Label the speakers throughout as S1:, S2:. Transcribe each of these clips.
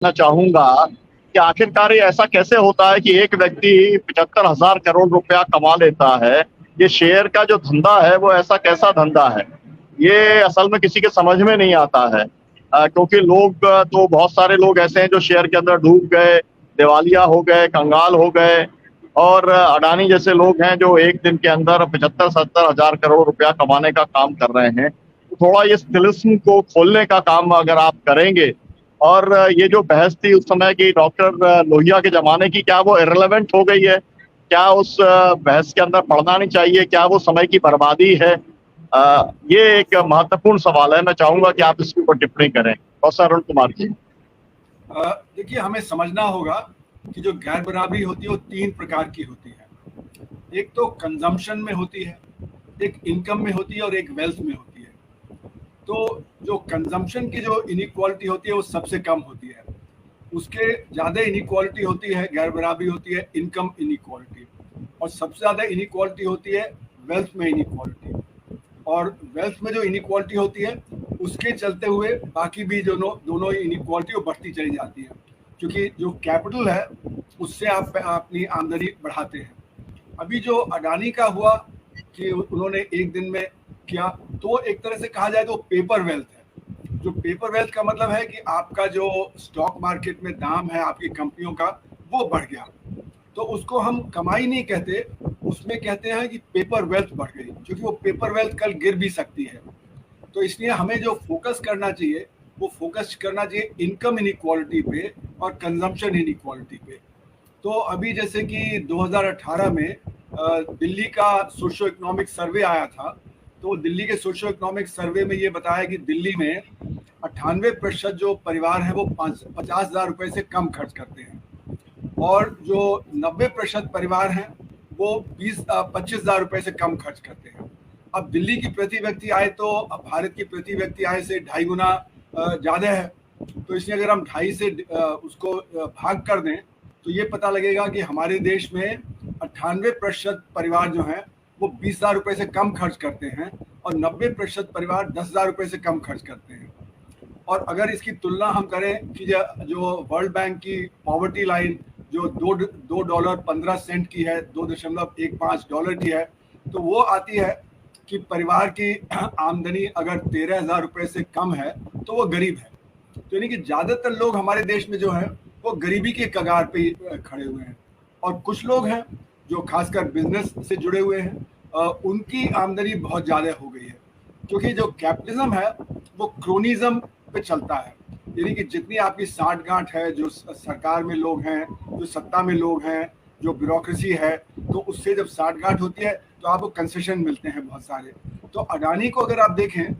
S1: मैं चाहूंगा कि आखिरकार ये ऐसा कैसे होता है कि एक व्यक्ति 75,000 करोड़ रुपया कमा लेता है। ये शेयर का जो धंधा है वो ऐसा कैसा धंधा है, ये असल में किसी के समझ में नहीं आता है। क्योंकि लोग तो बहुत सारे लोग ऐसे हैं जो शेयर के अंदर डूब गए, दिवालिया हो गए, कंगाल हो गए। और अडानी जैसे लोग हैं जो एक दिन के अंदर 75-70 हजार करोड़ रुपया कमाने का काम कर रहे हैं। तो थोड़ा ये तिलिस्म को खोलने का काम अगर आप करेंगे। और ये जो बहस थी उस समय की डॉक्टर लोहिया के जमाने की, क्या वो इररिलेवेंट हो गई है? क्या उस बहस के अंदर पढ़ना नहीं चाहिए? क्या वो समय की बर्बादी है? ये एक महत्वपूर्ण सवाल है। मैं चाहूंगा कि आप इसके ऊपर टिप्पणी करें। प्रोफेसर अरुण कुमार जी।
S2: देखिए, हमें समझना होगा कि जो गैर बराबरी होती है वो 3 प्रकार की होती है। एक तो कंजम्पशन में होती है, एक इनकम में होती है और एक वेल्थ में होती है। तो जो कंजम्पशन की जो इनइक्वालिटी होती है वो सबसे कम होती है, उसके ज़्यादा इनइक्वालिटी होती है, गैर बराबरी होती है इनकम इनइक्वालिटी, और सबसे ज़्यादा इनइक्वालिटी होती है वेल्थ में इनइक्वालिटी। और वेल्थ में जो इनइक्वालिटी होती है उसके चलते हुए बाकी भी जो दोनों इनइक्वालिटी वो बढ़ती चली जाती है, क्योंकि जो कैपिटल है उससे आप अपनी आमदनी बढ़ाते हैं। अभी जो अडानी का हुआ कि उन्होंने एक दिन में किया, तो एक तरह से कहा जाए तो पेपर वेल्थ है। जो पेपर वेल्थ का मतलब है कि आपका जो स्टॉक मार्केट में दाम है आपकी कंपनियों का वो बढ़ गया, तो उसको हम कमाई नहीं कहते, उसमें कहते हैं कि पेपर वेल्थ बढ़ गई, क्योंकि वो पेपर वेल्थ कल गिर भी सकती है। तो इसलिए हमें जो फोकस करना चाहिए वो फोकस करना चाहिए इनकम इनइक्वालिटी पे और कंजम्पशन इनइक्वालिटी पे। तो अभी जैसे कि 2018 में दिल्ली का सोशो इकोनॉमिक सर्वे आया था, तो दिल्ली के सोशो इकोनॉमिक सर्वे में ये बताया कि दिल्ली में 98% जो परिवार है वो 50,000 रुपये से कम खर्च करते हैं, और जो 90% परिवार हैं वो 25,000 रुपये से कम खर्च करते हैं। अब दिल्ली की प्रति व्यक्ति आय तो भारत की प्रति व्यक्ति आय से 2.5 गुना ज़्यादा है, तो इसलिए अगर हम 2.5 से उसको भाग कर दें तो ये पता लगेगा कि हमारे देश में 98% परिवार जो हैं वो 20,000 रुपये से कम खर्च करते हैं, और 90% परिवार 10,000 रुपये से कम खर्च करते हैं। और अगर इसकी तुलना हम करें कि जो वर्ल्ड बैंक की पॉवर्टी लाइन जो $2.15 की है, $2.15 की है, तो वो आती है कि परिवार की आमदनी अगर 13,000 रुपये से कम है तो वो गरीब है। तो यानी कि ज़्यादातर लोग हमारे देश में जो है वो गरीबी के कगार पे खड़े हुए हैं, और कुछ लोग हैं जो खासकर बिजनेस से जुड़े हुए हैं, उनकी आमदनी बहुत ज़्यादा हो गई है, क्योंकि जो कैपिटलिज्म है वो क्रोनिज्म पे चलता है। यानी कि जितनी आपकी साठ गांठ है, जो सरकार में लोग हैं, जो सत्ता में लोग हैं, जो ब्यूरोक्रेसी है, तो उससे जब साठ गांठ होती है तो आपको कंसेशन मिलते हैं बहुत सारे। तो अडानी को अगर आप देखें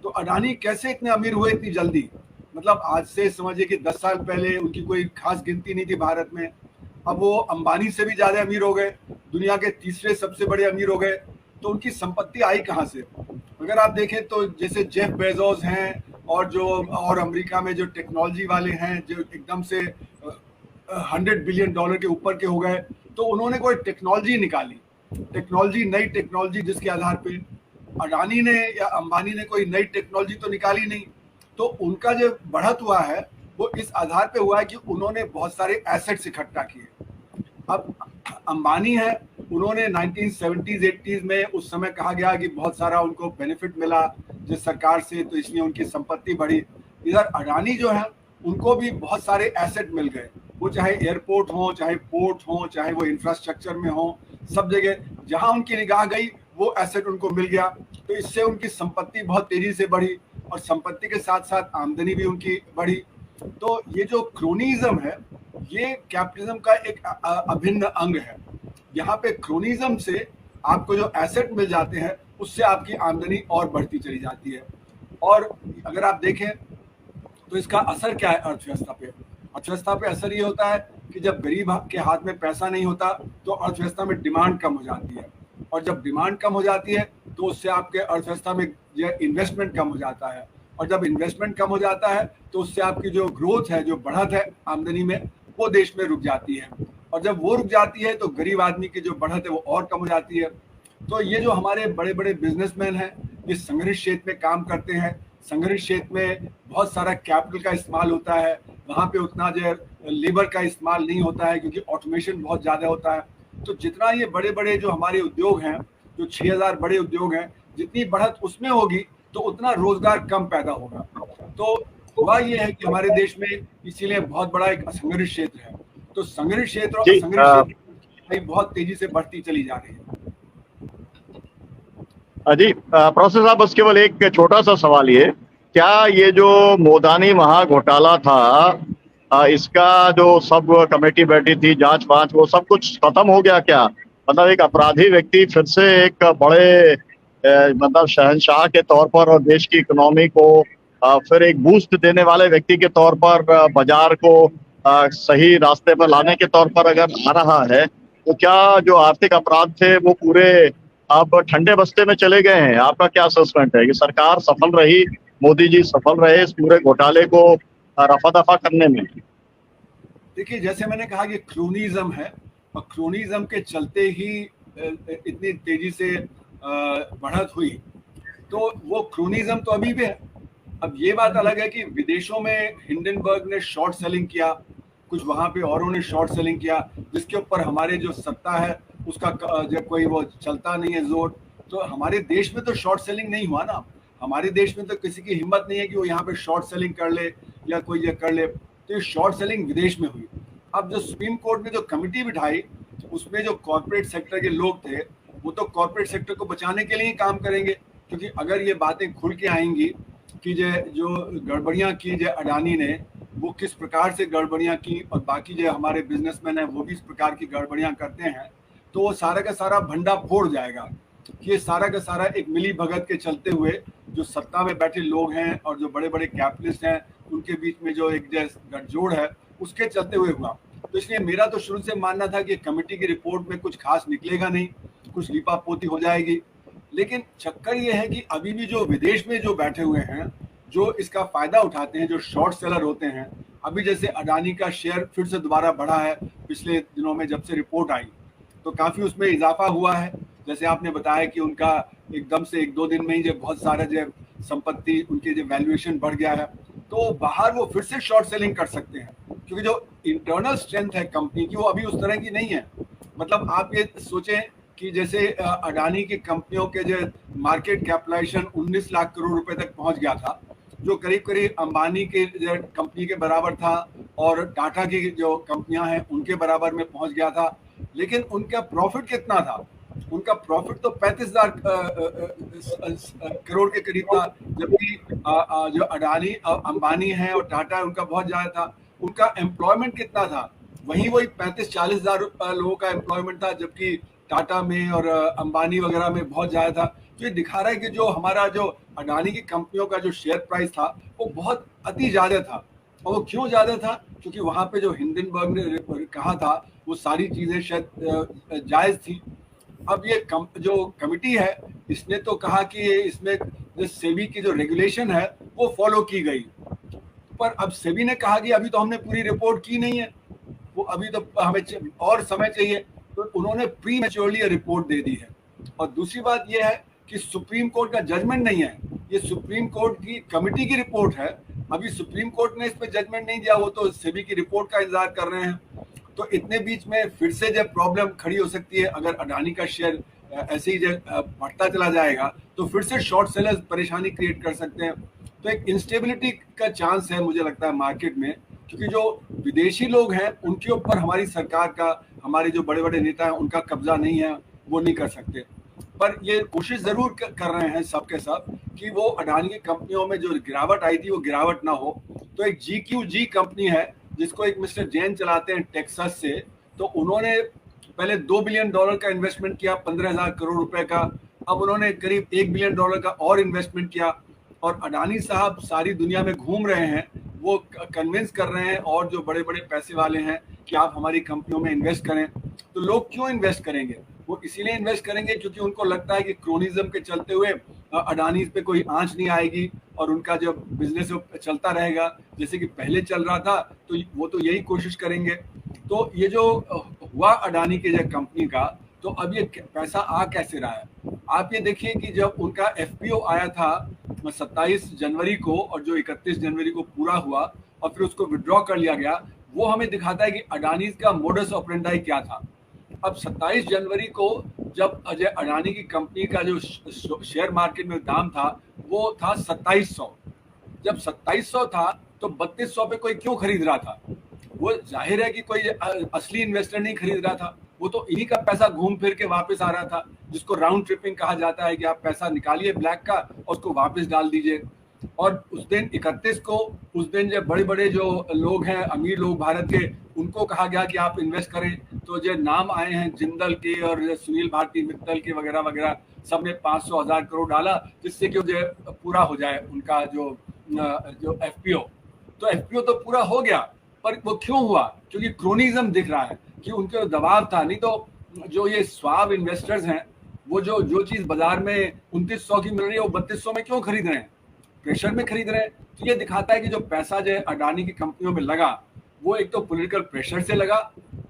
S2: तो अडानी कैसे इतने अमीर हुए इतनी जल्दी, मतलब आज से समझिए कि 10 साल पहले उनकी कोई खास गिनती नहीं थी भारत में, अब वो अंबानी से भी ज़्यादा अमीर हो गए, दुनिया के तीसरे सबसे बड़े अमीर हो गए। तो उनकी संपत्ति आई कहाँ से? अगर आप देखें तो जैसे जेफ बेजोस हैं, और अमेरिका में जो टेक्नोलॉजी वाले हैं जो एकदम से $100 बिलियन के ऊपर के हो गए, तो उन्होंने कोई टेक्नोलॉजी निकाली, नई टेक्नोलॉजी, जिसके आधार पे अडानी ने या अंबानी ने कोई नई टेक्नोलॉजी तो निकाली नहीं। तो उनका जो बढ़त हुआ है वो इस आधार पे हुआ है कि उन्होंने बहुत सारे एसेट्स इकट्ठा किए। अब अंबानी है, उन्होंने 1970s 80s में उस समय कहा गया कि बहुत सारा उनको बेनिफिट मिला जिस सरकार से, तो इसलिए उनकी संपत्ति बढ़ी। इधर अडानी जो है उनको भी बहुत सारे एसेट मिल गए, वो चाहे एयरपोर्ट हो, चाहे पोर्ट हो, चाहे वो इंफ्रास्ट्रक्चर में हो, सब जगह जहां उनकी निगाह गई वो एसेट उनको मिल गया। तो इससे उनकी संपत्ति बहुत तेजी से बढ़ी, और संपत्ति के साथ साथ आमदनी भी उनकी बढ़ी। तो ये जो क्रोनिज्म है ये कैपिटलिज्म का एक अभिन्न अंग है। यहाँ पे क्रोनिज्म से आपको जो एसेट मिल जाते हैं उससे आपकी आमदनी और बढ़ती चली जाती है। और अगर आप देखें तो इसका असर क्या है अर्थव्यवस्था पे? अर्थव्यवस्था पे असर ये होता है कि जब गरीब के हाथ में पैसा नहीं होता तो अर्थव्यवस्था में डिमांड कम हो जाती है, और जब डिमांड कम हो जाती है तो उससे आपके अर्थव्यवस्था में जो इन्वेस्टमेंट कम हो जाता है, और जब इन्वेस्टमेंट कम हो जाता है तो उससे आपकी जो ग्रोथ है, जो बढ़त है आमदनी में, वो देश में रुक जाती है, और जब वो रुक जाती है तो गरीब आदमी की जो बढ़त है वो और कम हो जाती है। तो ये जो हमारे बड़े बड़े बिजनेसमैन हैं, ये संघर्ष क्षेत्र में काम करते हैं, संघर्ष क्षेत्र में बहुत सारा कैपिटल का इस्तेमाल होता है, वहाँ पे उतना जो लेबर का इस्तेमाल नहीं होता है क्योंकि ऑटोमेशन बहुत ज़्यादा होता है। तो जितना ये बड़े बड़े जो हमारे उद्योग हैं, जो 6000 बड़े उद्योग हैं, जितनी बढ़त उसमें होगी तो उतना रोजगार कम पैदा होगा। तो हुआ ये है कि हमारे देश में इसीलिए बहुत बड़ा एक असंगठित क्षेत्र है। तो संगठित क्षेत्र और असंगठित क्षेत्र बहुत तेजी से बढ़ती चली जा रही है।
S1: जी प्रोफेसर साहब, बस केवल एक छोटा सा सवाल ये, क्या ये जो मोदानी महाघोटाला था, इसका जो सब कमेटी बैठी थी, जांच पांच, वो सब कुछ खत्म हो गया क्या? मतलब एक अपराधी व्यक्ति फिर से एक बड़े मतलब शहंशाह के तौर पर और देश की इकोनॉमी को फिर एक बूस्ट देने वाले व्यक्ति के तौर पर, बाजार को सही रास्ते पर लाने के तौर पर अगर आ रहा है, तो क्या जो आर्थिक अपराध थे वो पूरे अब ठंडे बस्ते में चले गए हैं? आपका क्या असेसमेंट है कि सरकार सफल रही, मोदी जी सफल रहे इस पूरे घोटाले को रफा दफा करने में?
S2: देखिए, जैसे मैंने कहा कि क्रोनिज्म है, और क्रोनिज्म के चलते ही इतनी तेजी से बढ़त हुई। तो वो क्रोनिज्म तो अभी भी है। अब ये बात अलग है कि विदेशों में हिंडनबर्ग ने शॉर्ट सेलिंग किया, कुछ वहां पे औरों ने शॉर्ट सेलिंग किया, जिसके ऊपर हमारे जो सत्ता है उसका जब कोई वो चलता नहीं है जोर। तो हमारे देश में तो शॉर्ट सेलिंग नहीं हुआ ना। हमारे देश में तो किसी की हिम्मत नहीं है कि वो यहाँ पे शॉर्ट सेलिंग कर ले या कोई ये कर ले। तो ये शॉर्ट सेलिंग विदेश में हुई। अब जो सुप्रीम कोर्ट ने जो कमेटी बिठाई, उसमें जो कॉर्पोरेट सेक्टर के लोग थे, वो तो कॉर्पोरेट सेक्टर को बचाने के लिए ही काम करेंगे, क्योंकि अगर ये बातें खुल के आएंगी कि जो गड़बड़ियां की जो अडानी ने, वो किस प्रकार से गड़बड़ियां की, और बाकी जो हमारे बिजनेसमैन हैं वो भी इस प्रकार की गड़बड़ियां करते हैं, तो वो सारा का सारा भंडा फोड़ जाएगा। ये सारा का सारा एक मिली भगत के चलते हुए जो सत्ता में बैठे लोग हैं और जो बड़े बड़े कैपिटलिस्ट हैं, उनके बीच में जो एक गठजोड़ है, उसके चलते हुए हुआ। तो इसलिए मेरा तो शुरू से मानना था कि कमेटी की रिपोर्ट में कुछ खास निकलेगा नहीं, कुछ लीपापोती हो जाएगी। लेकिन चक्कर ये है कि अभी भी जो विदेश में जो बैठे हुए हैं, जो इसका फायदा उठाते हैं, जो शॉर्ट सेलर होते हैं, अभी जैसे अडानी का शेयर फिर से दोबारा बढ़ा है पिछले दिनों में, जब से रिपोर्ट आई तो काफी उसमें इजाफा हुआ है। जैसे आपने बताया कि उनका एकदम से 1-2 दिन में ही जो बहुत सारा जो संपत्ति, उनके जो वैल्यूएशन बढ़ गया है, तो बाहर वो फिर से शॉर्ट सेलिंग कर सकते हैं, क्योंकि जो इंटरनल स्ट्रेंथ है कंपनी की वो अभी उस तरह की नहीं है। मतलब आप ये सोचें कि जैसे अडानी की कंपनियों के जो मार्केट कैपिटलाइजेशन 19 लाख करोड़ रुपए तक पहुंच गया था, जो करीब करीब अंबानी के जो कंपनी के बराबर था, और टाटा की जो कंपनियां हैं उनके बराबर में पहुंच गया था। लेकिन उनका प्रॉफिट कितना था? उनका प्रॉफिट तो 35,000 करोड़ के करीब था, जबकि जो अडानी, अंबानी है और टाटा है, उनका बहुत ज्यादा था। उनका एम्प्लॉयमेंट कितना था? वही 35-40 हजार लोगों का एम्प्लॉयमेंट था, जबकि टाटा में और अंबानी वगैरह में बहुत ज्यादा था। तो ये दिखा रहा है कि जो हमारा जो अडानी की कंपनियों का जो शेयर प्राइस था वो बहुत अति ज्यादा था। और वो क्यों ज्यादा था? क्योंकि वहां पे जो हिंडनबर्ग ने कहा था वो सारी चीजें शायद जायज थी। अब ये जो कमिटी है, इसने तो कहा कि इसमें जो सेबी की जो रेगुलेशन है वो फॉलो की गई, पर अब सेबी ने कहा कि अभी तो हमने पूरी रिपोर्ट की नहीं है, वो अभी तो हमें और समय चाहिए। तो उन्होंने प्री मैच्योरली रिपोर्ट दे दी है। और दूसरी बात यह है कि सुप्रीम कोर्ट का जजमेंट नहीं है, ये सुप्रीम कोर्ट की कमिटी की रिपोर्ट है। अभी सुप्रीम कोर्ट ने इस पर जजमेंट नहीं दिया, वो तो सेबी की रिपोर्ट का इंतजार कर रहे हैं। तो इतने बीच में फिर से जब प्रॉब्लम खड़ी हो सकती है, अगर अडानी का शेयर ऐसे ही जब बढ़ता चला जाएगा तो फिर से शॉर्ट सेलर्स परेशानी क्रिएट कर सकते हैं। तो एक इंस्टेबिलिटी का चांस है मुझे लगता है मार्केट में, क्योंकि जो विदेशी लोग हैं उनके ऊपर हमारी सरकार का, हमारे जो बड़े बड़े नेता हैं उनका कब्जा नहीं है, वो नहीं कर सकते। पर ये कोशिश जरूर कर रहे हैं सबके सब कि वो अडानी की कंपनियों में जो गिरावट आई थी वो गिरावट ना हो। तो एक GQG कंपनी है जिसको एक मिस्टर जैन चलाते हैं टेक्सास से, तो उन्होंने पहले $2 बिलियन का इन्वेस्टमेंट किया, 15,000 करोड़ रुपए का। अब उन्होंने करीब $1 बिलियन का और इन्वेस्टमेंट किया। और अडानी साहब सारी दुनिया में घूम रहे हैं, वो कन्विंस कर रहे हैं और जो बड़े बड़े पैसे वाले हैं कि आप हमारी कंपनियों में इन्वेस्ट करें। तो लोग क्यों इन्वेस्ट करेंगे? वो इसीलिए इन्वेस्ट करेंगे क्योंकि उनको लगता है कि क्रोनिज्म के चलते हुए अडानी पे कोई आंच नहीं आएगी और उनका जो बिजनेस चलता रहेगा जैसे कि पहले चल रहा था। तो वो तो यही कोशिश करेंगे। तो ये जो हुआ अडानी के जो कंपनी का, तो अब ये पैसा आ कैसे रहा है? आप ये देखिए कि जब उनका FPO आया था 27 जनवरी को और जो 31 जनवरी को पूरा हुआ और फिर उसको विड्रॉ कर लिया गया, वो हमें दिखाता है कि अडानी का मोडस ऑपरेंडाई क्या था। अब 27 जनवरी को जब अजय अडानी की कंपनी का जो शेयर मार्केट में दाम था वो था 2700। जब 2700 था तो 3200 पे कोई क्यों खरीद रहा था? वो जाहिर है कि कोई असली इन्वेस्टर नहीं खरीद रहा था, वो तो इन्हीं का पैसा घूम फिर के वापस आ रहा था, जिसको राउंड ट्रिपिंग कहा जाता है कि आप पैसा निकालिए ब्लैक का और उसको वापस डाल दीजिए। और उस दिन 31 को, उस दिन जब बड़े बड़े जो लोग हैं, अमीर लोग भारत के, उनको कहा गया कि आप इन्वेस्ट करें, तो जो नाम आए हैं जिंदल के और सुनील भारती मित्तल के वगैरह वगैरह, सबने 500,000 करोड़ डाला, जिससे कि जो पूरा हो जाए उनका जो एफपीओ। तो एफपीओ तो पूरा हो गया, पर वो क्यों हुआ? क्योंकि क्रोनिज्म दिख रहा है कि उनके दबाव था। नहीं तो जो ये स्वाब इन्वेस्टर्स हैं, वो जो चीज बाजार में 2900 की मिल रही है वो 3200 में क्यों खरीद रहे हैं? प्रेशर में खरीद रहे हैं। तो ये दिखाता है कि जो पैसा जो अडानी की कंपनियों में लगा, वो एक तो पॉलिटिकल प्रेशर से लगा,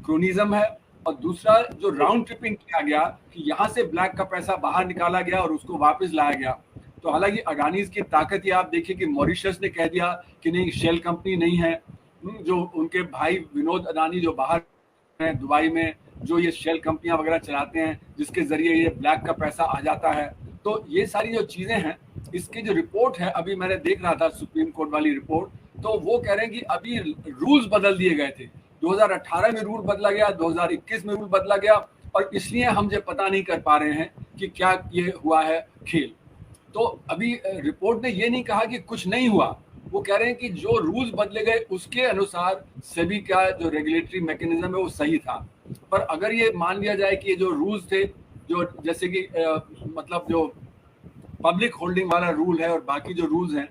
S2: क्रोनिज्म है, और दूसरा जो राउंड ट्रिपिंग किया गया कि यहाँ से ब्लैक का पैसा बाहर निकाला गया और उसको वापस लाया गया। तो हालांकि अडानी की ताकत ये आप देखिए कि मॉरिशस ने कह दिया कि नहीं, शेल कंपनी नहीं है। जो उनके भाई विनोद अडानी जो बाहर हैं दुबई में, जो ये शेल कंपनियां वगैरह चलाते हैं, जिसके जरिए ये ब्लैक का पैसा आ जाता है। तो ये सारी जो चीजें हैं, इसकी जो रिपोर्ट है, अभी मैंने देख रहा था सुप्रीम कोर्ट वाली रिपोर्ट, तो वो कह रहे हैं कि अभी रूल्स बदल दिए गए थे। 2018 में रूल बदला गया, 2021 में रूल बदला गया, और इसलिए हम जो पता नहीं कर पा रहे हैं कि क्या ये हुआ है खेल। तो अभी रिपोर्ट ने ये नहीं कहा कि कुछ नहीं हुआ, वो कह रहे हैं कि जो रूल्स बदले गए उसके अनुसार सेबी का जो रेगुलेटरी मैकेनिज्म है वो सही था। पर अगर ये मान लिया जाए कि ये जो रूल्स थे, जो जैसे कि मतलब जो पब्लिक होल्डिंग वाला रूल है और बाकी जो रूल्स हैं,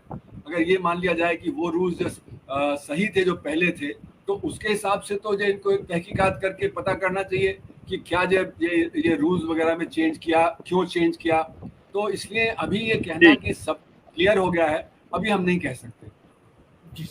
S2: अगर ये मान लिया जाए कि वो रूल्स जो सही थे जो पहले थे, तो उसके हिसाब से तो जो इनको तहकीकात करके पता करना चाहिए कि क्या जब ये रूल्स वगैरह में चेंज किया, क्यों चेंज किया। तो इसलिए अभी ये कहना कि सब क्लियर हो गया है, अभी हम नहीं कह सकते।
S3: जी।